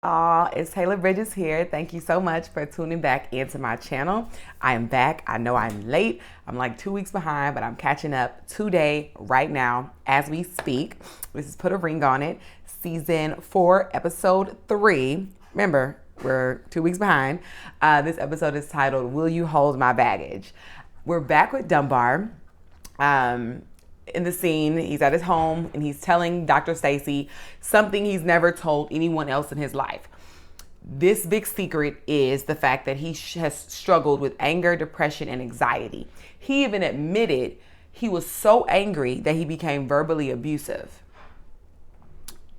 It's Taylor Bridges here. Thank you so much for tuning back into my channel. I am back. I know I'm late. I'm like 2 weeks behind, but I'm catching up today, right now, as we speak. This is Put a Ring on It, season 4, episode 3. Remember, we're 2 weeks behind. This episode is titled, Will You Hold My Baggage? We're back with Dunbar. In the scene, he's at his home and he's telling Dr. Stacy something he's never told anyone else in his life. This big secret is the fact that he has struggled with anger, depression, and anxiety. He even admitted he was so angry that he became verbally abusive.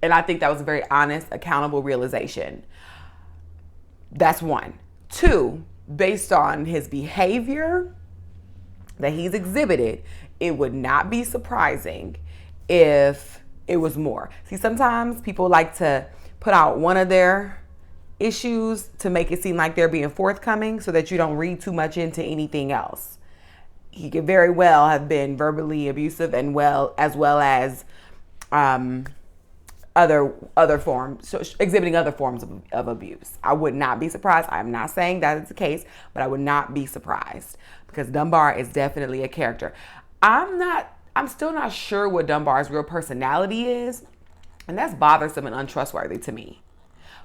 And I think that was a very honest, accountable realization. That's one. Two, based on his behavior that he's exhibited, it would not be surprising if it was more. See, sometimes people like to put out one of their issues to make it seem like they're being forthcoming so that you don't read too much into anything else. He could very well have been verbally abusive and as other forms, so exhibiting other forms of abuse. I would not be surprised. I'm not saying that is the case, but I would not be surprised because Dunbar is definitely a character. I'm still not sure what Dunbar's real personality is, and that's bothersome and untrustworthy to me.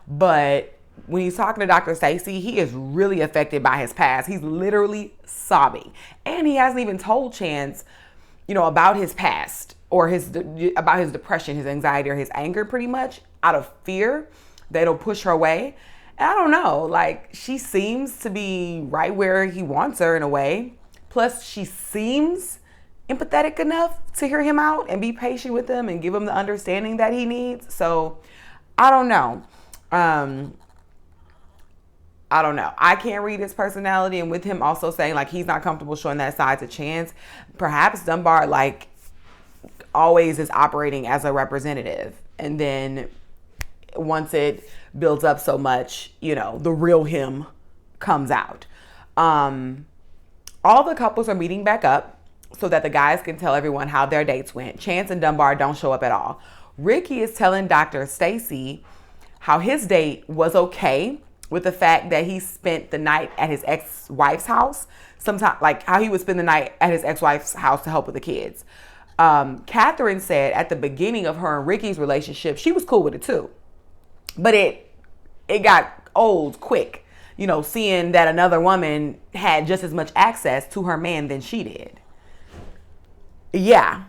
But when he's talking to Dr. Stacy, he is really affected by his past. He's literally sobbing. And he hasn't even told Chance, about his past or about his depression, his anxiety, or his anger, pretty much out of fear that it'll push her away. And I don't know, she seems to be right where he wants her in a way. Plus, she seems empathetic enough to hear him out and be patient with him and give him the understanding that he needs. So I don't know. I can't read his personality, and with him also saying he's not comfortable showing that side to Chance, perhaps Dunbar always is operating as a representative, and then once it builds up so much, the real him comes out. All the couples are meeting back up so that the guys can tell everyone how their dates went. Chance and Dunbar don't show up at all. Ricky is telling Dr. Stacy how his date was okay with the fact that he spent the night at his ex-wife's house. Sometimes, how he would spend the night at his ex-wife's house to help with the kids. Catherine said at the beginning of her and Ricky's relationship, she was cool with it too. But it got old quick, seeing that another woman had just as much access to her man than she did. Yeah,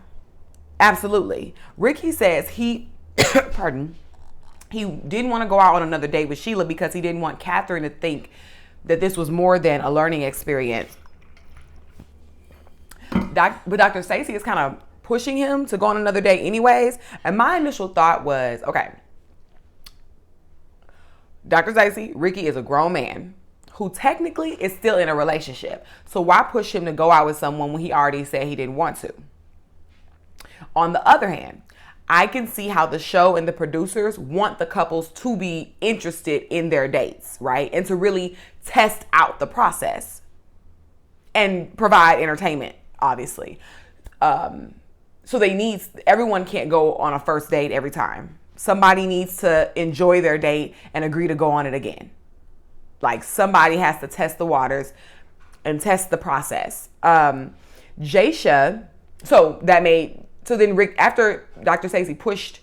absolutely. Ricky says he didn't want to go out on another date with Sheila because he didn't want Catherine to think that this was more than a learning experience. But Dr. Stacy is kind of pushing him to go on another date anyways. And my initial thought was, okay, Dr. Stacy, Ricky is a grown man who technically is still in a relationship. So why push him to go out with someone when he already said he didn't want to? On the other hand, I can see how the show and the producers want the couples to be interested in their dates, right? And to really test out the process and provide entertainment, obviously. So everyone can't go on a first date every time. Somebody needs to enjoy their date and agree to go on it again. Somebody has to test the waters and test the process. Jaisha, so then Rick, after Dr. Stacy pushed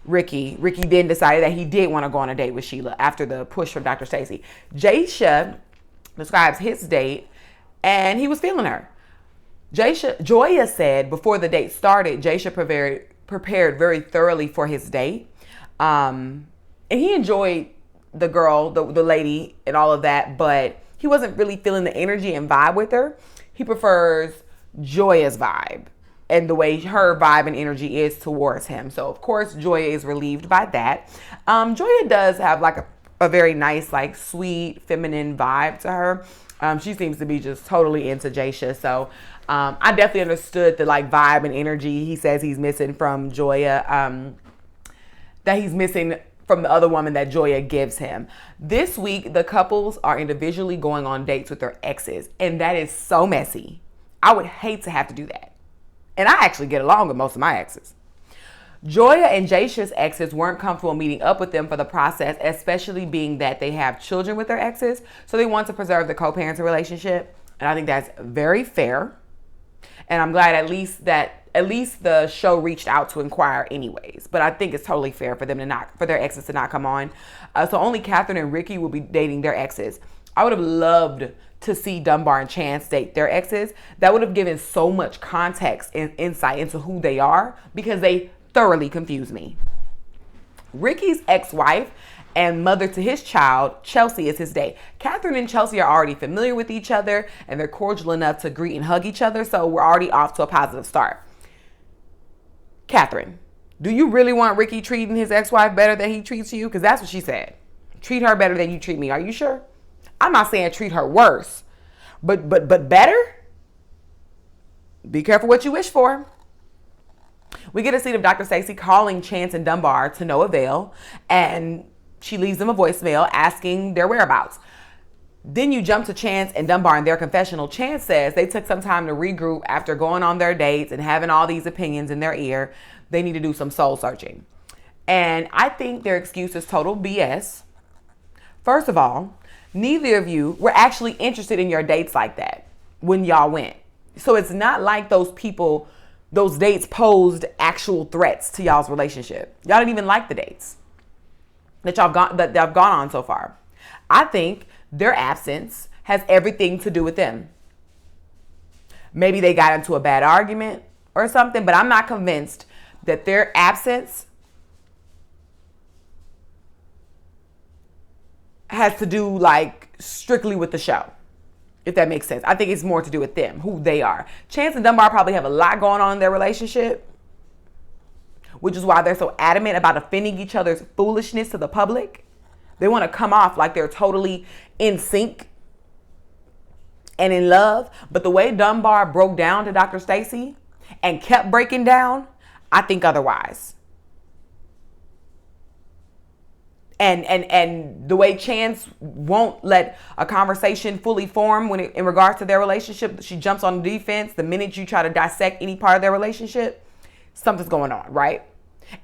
Ricky then decided that he did want to go on a date with Sheila after the push from Dr. Stacy. Jaisha describes his date and he was feeling her. Joya said before the date started, Jaisha prepared very thoroughly for his date. And he enjoyed the girl, the lady and all of that, but he wasn't really feeling the energy and vibe with her. He prefers Joya's vibe and the way her vibe and energy is towards him. So of course Joya is relieved by that. Joya does have a very nice, sweet, feminine vibe to her. She seems to be just totally into Jaisha. So I definitely understood the vibe and energy he says he's missing from Joya, that he's missing from the other woman that Joya gives him. This week, the couples are individually going on dates with their exes, and that is so messy. I would hate to have to do that. And I actually get along with most of my exes. Joya and Jaisha's exes weren't comfortable meeting up with them for the process, especially being that they have children with their exes. So they want to preserve the co-parenting relationship. And I think that's very fair. And I'm glad at least the show reached out to inquire anyways. But I think it's totally fair for them for their exes to not come on. So only Catherine and Ricky will be dating their exes. I would have loved to see Dunbar and Chance date their exes. That would have given so much context and insight into who they are, because they thoroughly confuse me. Ricky's ex-wife and mother to his child, Chelsea, is his date. Catherine and Chelsea are already familiar with each other, and they're cordial enough to greet and hug each other, so we're already off to a positive start. Catherine, do you really want Ricky treating his ex-wife better than he treats you? Because that's what she said. Treat her better than you treat me. Are you sure? I'm not saying treat her worse, but better? Be careful what you wish for. We get a scene of Dr. Stacy calling Chance and Dunbar to no avail, and she leaves them a voicemail asking their whereabouts. Then you jump to Chance and Dunbar in their confessional. Chance says they took some time to regroup after going on their dates and having all these opinions in their ear. They need to do some soul searching. And I think their excuse is total BS. First of all, neither of you were actually interested in your dates like that when y'all went. So it's not like those dates posed actual threats to y'all's relationship. Y'all didn't even like the dates that y'all gone on so far. I think their absence has everything to do with them. Maybe they got into a bad argument or something, but I'm not convinced that their absence has to do like strictly with the show, if that makes sense. I think it's more to do with them, who they are. Chance and Dunbar probably have a lot going on in their relationship, which is why they're so adamant about offending each other's foolishness to the public. They want to come off like they're totally in sync and in love. But the way Dunbar broke down to Dr. Stacy and kept breaking down, I think otherwise. And the way Chance won't let a conversation fully form in regards to their relationship, she jumps on the defense the minute you try to dissect any part of their relationship. Something's going on, right?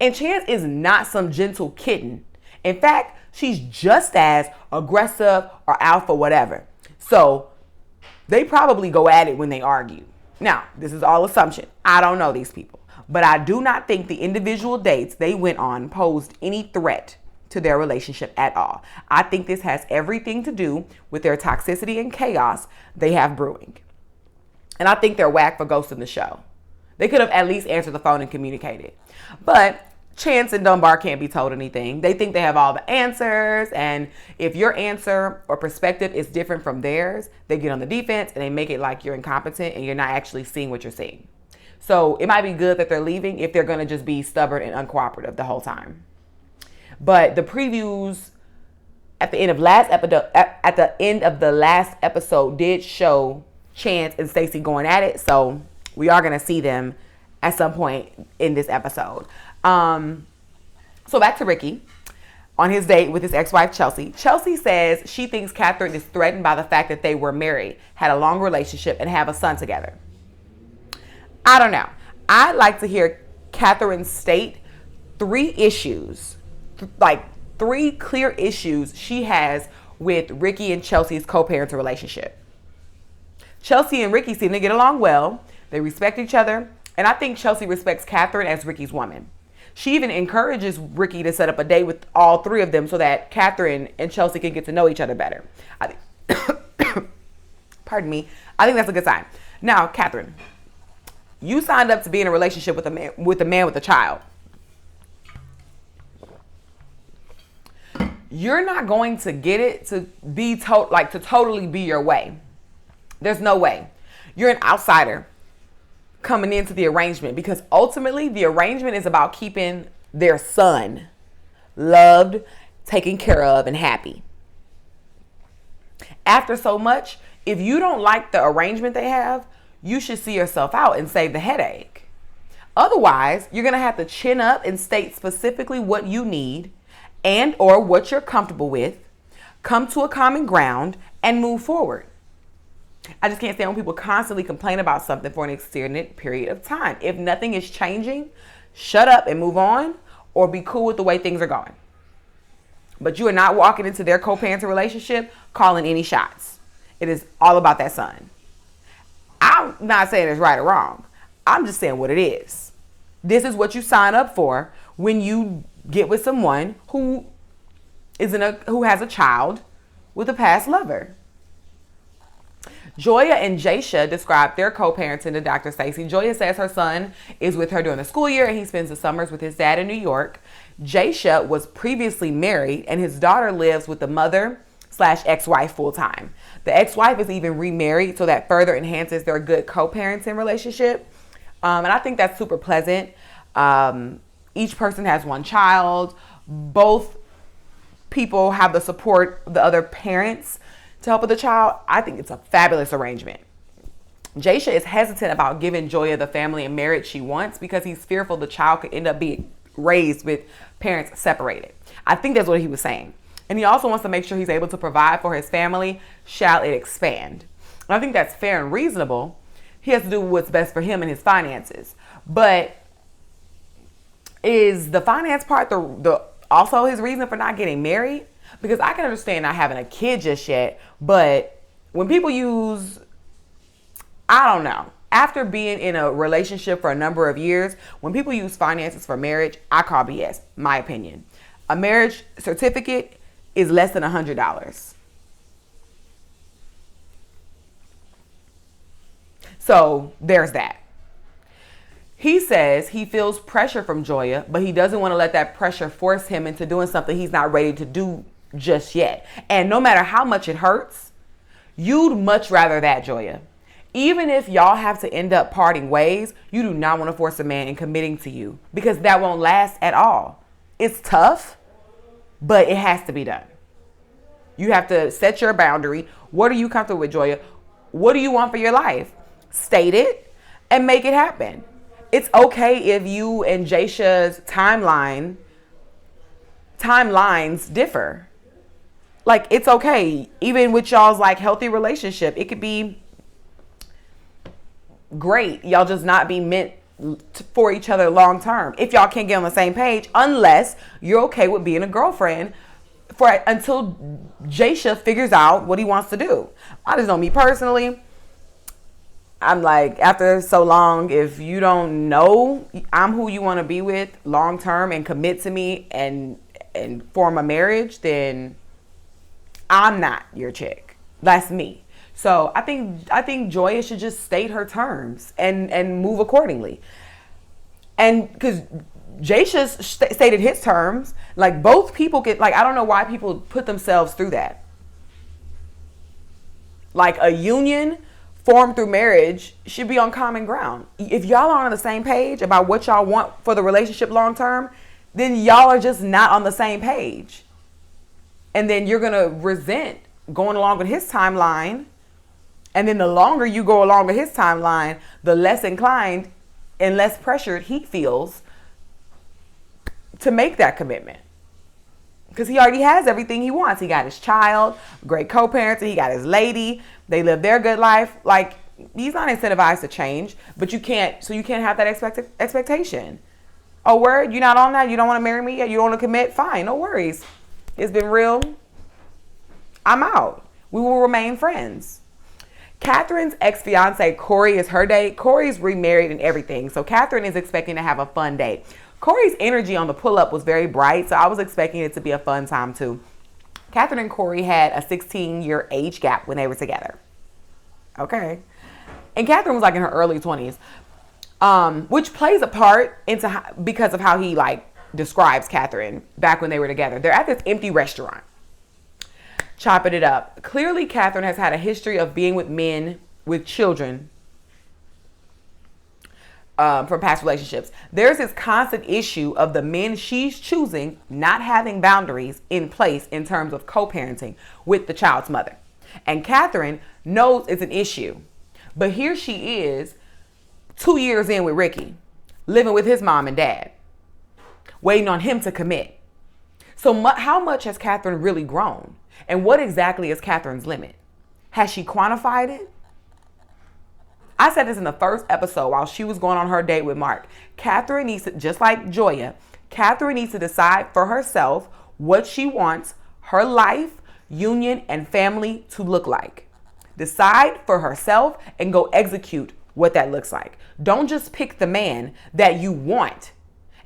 And Chance is not some gentle kitten. In fact, she's just as aggressive or alpha, whatever. So they probably go at it when they argue. Now, this is all assumption. I don't know these people, but I do not think the individual dates they went on posed any threat to their relationship at all. I think this has everything to do with their toxicity and chaos they have brewing. And I think they're whack for ghosting the show. They could have at least answered the phone and communicated. But Chance and Dunbar can't be told anything. They think they have all the answers, and if your answer or perspective is different from theirs, they get on the defense and they make it like you're incompetent and you're not actually seeing what you're seeing. So it might be good that they're leaving if they're going to just be stubborn and uncooperative the whole time. But the previews at the end of the last episode did show Chance and Stacy going at it, so we are going to see them at some point in this episode. So back to Ricky on his date with his ex-wife, Chelsea. Chelsea says she thinks Catherine is threatened by the fact that they were married, had a long relationship, and have a son together. I don't know. I'd like to hear Catherine state three clear issues she has with Ricky and Chelsea's co-parenting relationship. Chelsea and Ricky seem to get along well. They respect each other. And I think Chelsea respects Catherine as Ricky's woman. She even encourages Ricky to set up a date with all three of them so that Catherine and Chelsea can get to know each other better. Pardon me. I think that's a good sign. Now, Catherine, you signed up to be in a relationship with a man with a child. You're not going to get it to be to totally be your way. There's no way. You're an outsider coming into the arrangement, because ultimately the arrangement is about keeping their son loved, taken care of, and happy. After so much, if you don't like the arrangement they have, you should see yourself out and save the headache. Otherwise, you're going to have to chin up and state specifically what you need and or what you're comfortable with, come to a common ground, and move forward. I just can't stand when people constantly complain about something for an extended period of time. If nothing is changing, shut up and move on, or be cool with the way things are going. But you are not walking into their co-parenting relationship calling any shots. It is all about that son. I'm not saying it's right or wrong. I'm just saying what it is. This is what you sign up for when you get with someone who has a child with a past lover. Joya and Jaysha described their co-parenting to Dr. Stacey. Joya says her son is with her during the school year and he spends the summers with his dad in New York. Jaysha was previously married and his daughter lives with the mother/ex-wife full time. The ex-wife is even remarried, so that further enhances their good co-parenting relationship. And I think that's super pleasant. Each person has one child. Both people have the support of the other parents to help with the child. I think it's a fabulous arrangement. Jaysha is hesitant about giving Joya the family and marriage she wants because he's fearful the child could end up being raised with parents separated. I think that's what he was saying. And he also wants to make sure he's able to provide for his family, shall it expand. And I think that's fair and reasonable. He has to do what's best for him and his finances. But is the finance part the also his reason for not getting married? Because I can understand not having a kid just yet, but when people use, I don't know, after being in a relationship for a number of years, when people use finances for marriage, I call BS, my opinion. A marriage certificate is less than $100. So there's that. He says he feels pressure from Joya, but he doesn't want to let that pressure force him into doing something he's not ready to do just yet. And no matter how much it hurts, you'd much rather that, Joya. Even if y'all have to end up parting ways, you do not want to force a man in committing to you because that won't last at all. It's tough, but it has to be done. You have to set your boundary. What are you comfortable with, Joya? What do you want for your life? State it and make it happen. It's okay if you and Jaysha's timelines differ. Like, it's okay. Even with y'all's like healthy relationship, it could be great. Y'all just not be meant for each other long term. If y'all can't get on the same page, unless you're okay with being a girlfriend until Jaysha figures out what he wants to do. I just know me personally. I'm like, after so long, if you don't know I'm who you want to be with long term and commit to me and form a marriage, then I'm not your chick. That's me. So I think Joya should just state her terms and move accordingly. And because Jaysha stated his terms, like both people get, like, I don't know why people put themselves through that. Like a union formed through marriage should be on common ground. If y'all are on the same page about what y'all want for the relationship long term, then y'all are just not on the same page. And then you're going to resent going along with his timeline. And then the longer you go along with his timeline, the less inclined and less pressured he feels to make that commitment. Because he already has everything he wants. He got his child, great co-parenting, he got his lady, they live their good life. Like, he's not incentivized to change, but you can't have that expectation. Oh, word, you're not on that? You don't want to marry me yet? You don't want to commit? Fine, no worries. It's been real. I'm out. We will remain friends. Catherine's ex-fiance, Corey, is her date. Corey's remarried and everything, so Catherine is expecting to have a fun date. Corey's energy on the pull-up was very bright, so I was expecting it to be a fun time too. Catherine and Corey had a 16-year age gap when they were together. Okay. And Catherine was like in her early 20s, which plays a part because of how he like describes Catherine back when they were together. They're at this empty restaurant, chopping it up. Clearly, Catherine has had a history of being with men with children from past relationships. There's this constant issue of the men she's choosing not having boundaries in place in terms of co-parenting with the child's mother. And Catherine knows it's an issue. But here she is 2 years in with Ricky, living with his mom and dad, waiting on him to commit. So how much has Catherine really grown? And what exactly is Catherine's limit? Has she quantified it? I said this in the first episode while she was going on her date with Mark. Catherine needs to, just like Joya, Catherine needs to decide for herself what she wants her life, union, and family to look like. Decide for herself and go execute what that looks like. Don't just pick the man that you want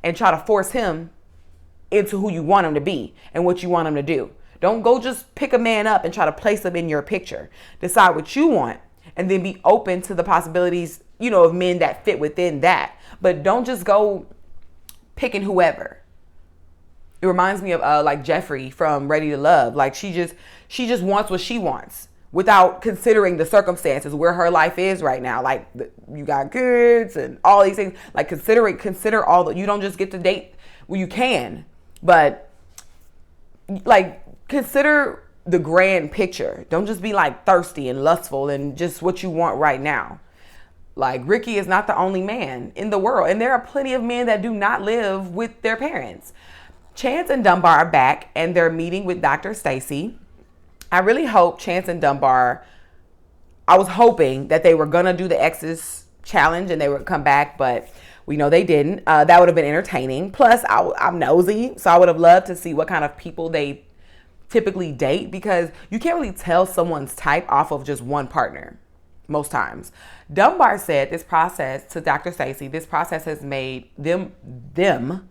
and try to force him into who you want him to be and what you want him to do. Don't go just pick a man up and try to place him in your picture. Decide what you want and then be open to the possibilities, of men that fit within that. But don't just go picking whoever. It reminds me of like Jeffrey from Ready to Love. Like she just wants what she wants without considering the circumstances where her life is right now. Like you got kids and all these things. Like consider all you don't just get to date. Well, you can, but like consider the grand picture. Don't just be like thirsty and lustful and just what you want right now. Like Ricky is not the only man in the world. And there are plenty of men that do not live with their parents. Chance and Dunbar are back and they're meeting with Dr. Stacy. I really hope Chance and Dunbar, I was hoping that they were going to do the Exes challenge and they would come back, but we know they didn't. That would have been entertaining. Plus, I'm nosy, so I would have loved to see what kind of people they typically date, because you can't really tell someone's type off of just one partner most times. Dunbar said this process to Dr. Stacy, this process has made them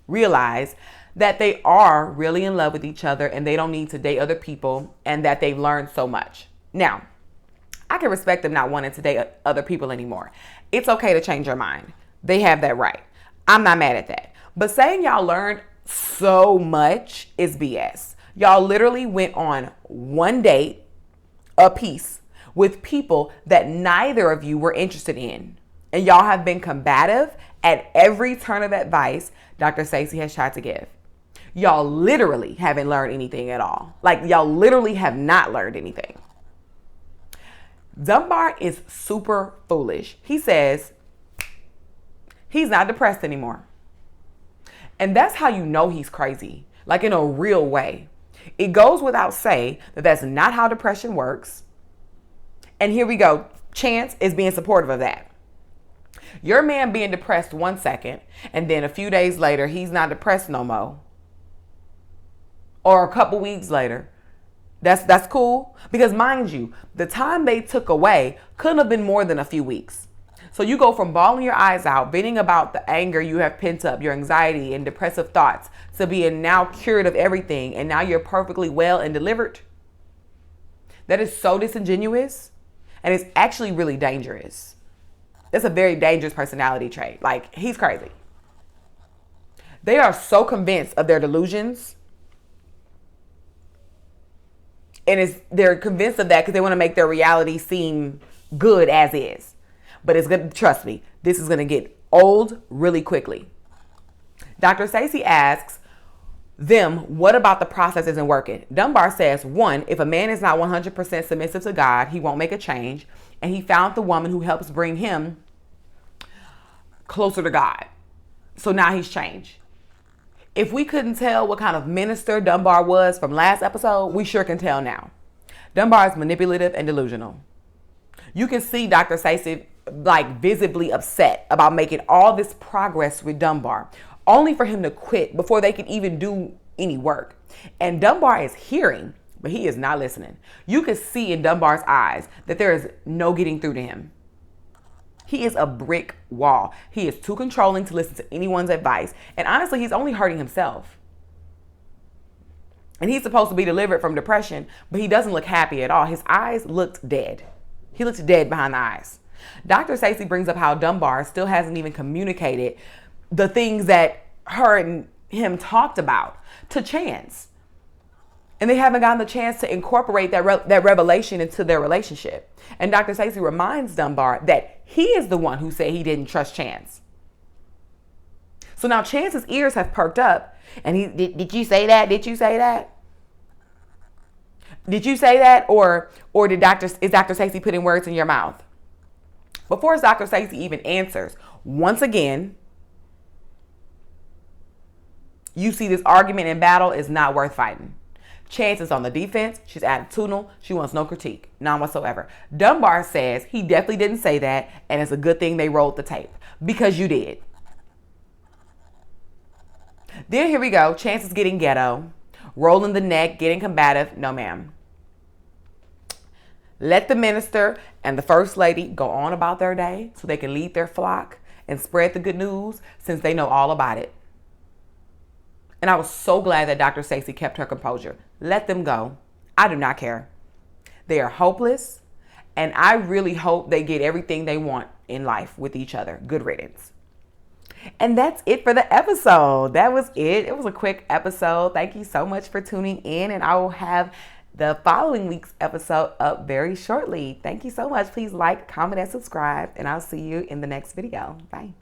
realize that they are really in love with each other and they don't need to date other people and that they've learned so much. Now, I can respect them not wanting to date other people anymore. It's okay to change your mind. They have that right. I'm not mad at that. But saying y'all learned so much is BS. Y'all literally went on one date apiece with people that neither of you were interested in. And y'all have been combative at every turn of advice Dr. Stacy has tried to give. Y'all literally haven't learned anything at all. Like y'all literally have not learned anything. Dunbar is super foolish. He says he's not depressed anymore. And that's how you know he's crazy, like in a real way. It goes without saying that that's not how depression works. And here we go. Chance is being supportive of that. Your man being depressed 1 second, and then a few days later, he's not depressed no more. Or a couple weeks later. That's cool. Because mind you, the time they took away couldn't have been more than a few weeks. So you go from bawling your eyes out, venting about the anger you have pent up, your anxiety and depressive thoughts, to being now cured of everything, and now you're perfectly well and delivered. That is so disingenuous, and it's actually really dangerous. That's a very dangerous personality trait. Like, he's crazy. They are so convinced of their delusions. And they're convinced of that because they want to make their reality seem good as is. But it's good, trust me, this is going to get old really quickly. Dr. Stacy asks them, what about the process isn't working? Dunbar says, 1, if a man is not 100% submissive to God, he won't make a change. And he found the woman who helps bring him closer to God. So now he's changed. If we couldn't tell what kind of minister Dunbar was from last episode, we sure can tell now. Dunbar is manipulative and delusional. You can see Dr. Stacy like visibly upset about making all this progress with Dunbar, only for him to quit before they could even do any work. And Dunbar is hearing, but he is not listening. You can see in Dunbar's eyes that there is no getting through to him. He is a brick wall. He is too controlling to listen to anyone's advice. And honestly, he's only hurting himself. And he's supposed to be delivered from depression, but he doesn't look happy at all. His eyes looked dead. He looked dead behind the eyes. Dr. Stacy brings up how Dunbar still hasn't even communicated the things that her and him talked about to Chance. And they haven't gotten the chance to incorporate that revelation into their relationship. And Dr. Stacy reminds Dunbar that he is the one who said he didn't trust Chance. So now Chance's ears have perked up. And he, did you say that? Did you say that? Did you say that? Or is Dr. Stacy putting words in your mouth? Before Dr. Stacy even answers, once again, you see this argument and battle is not worth fighting. Chance is on the defense. She's attitudinal. She wants no critique. None whatsoever. Dunbar says he definitely didn't say that, and it's a good thing they rolled the tape. Because you did. Then here we go. Chance is getting ghetto. Rolling the neck, getting combative. No, ma'am. Let the minister and the first lady go on about their day so they can lead their flock and spread the good news since they know all about it. And I was so glad that Dr. Stacey kept her composure. Let them go. I do not care. They are hopeless, and I really hope they get everything they want in life with each other. Good riddance. And that's it for the episode. That was it. It was a quick episode. Thank you so much for tuning in, and I will have the following week's episode up very shortly. Thank you so much. Please like, comment, and subscribe, and I'll see you in the next video. Bye.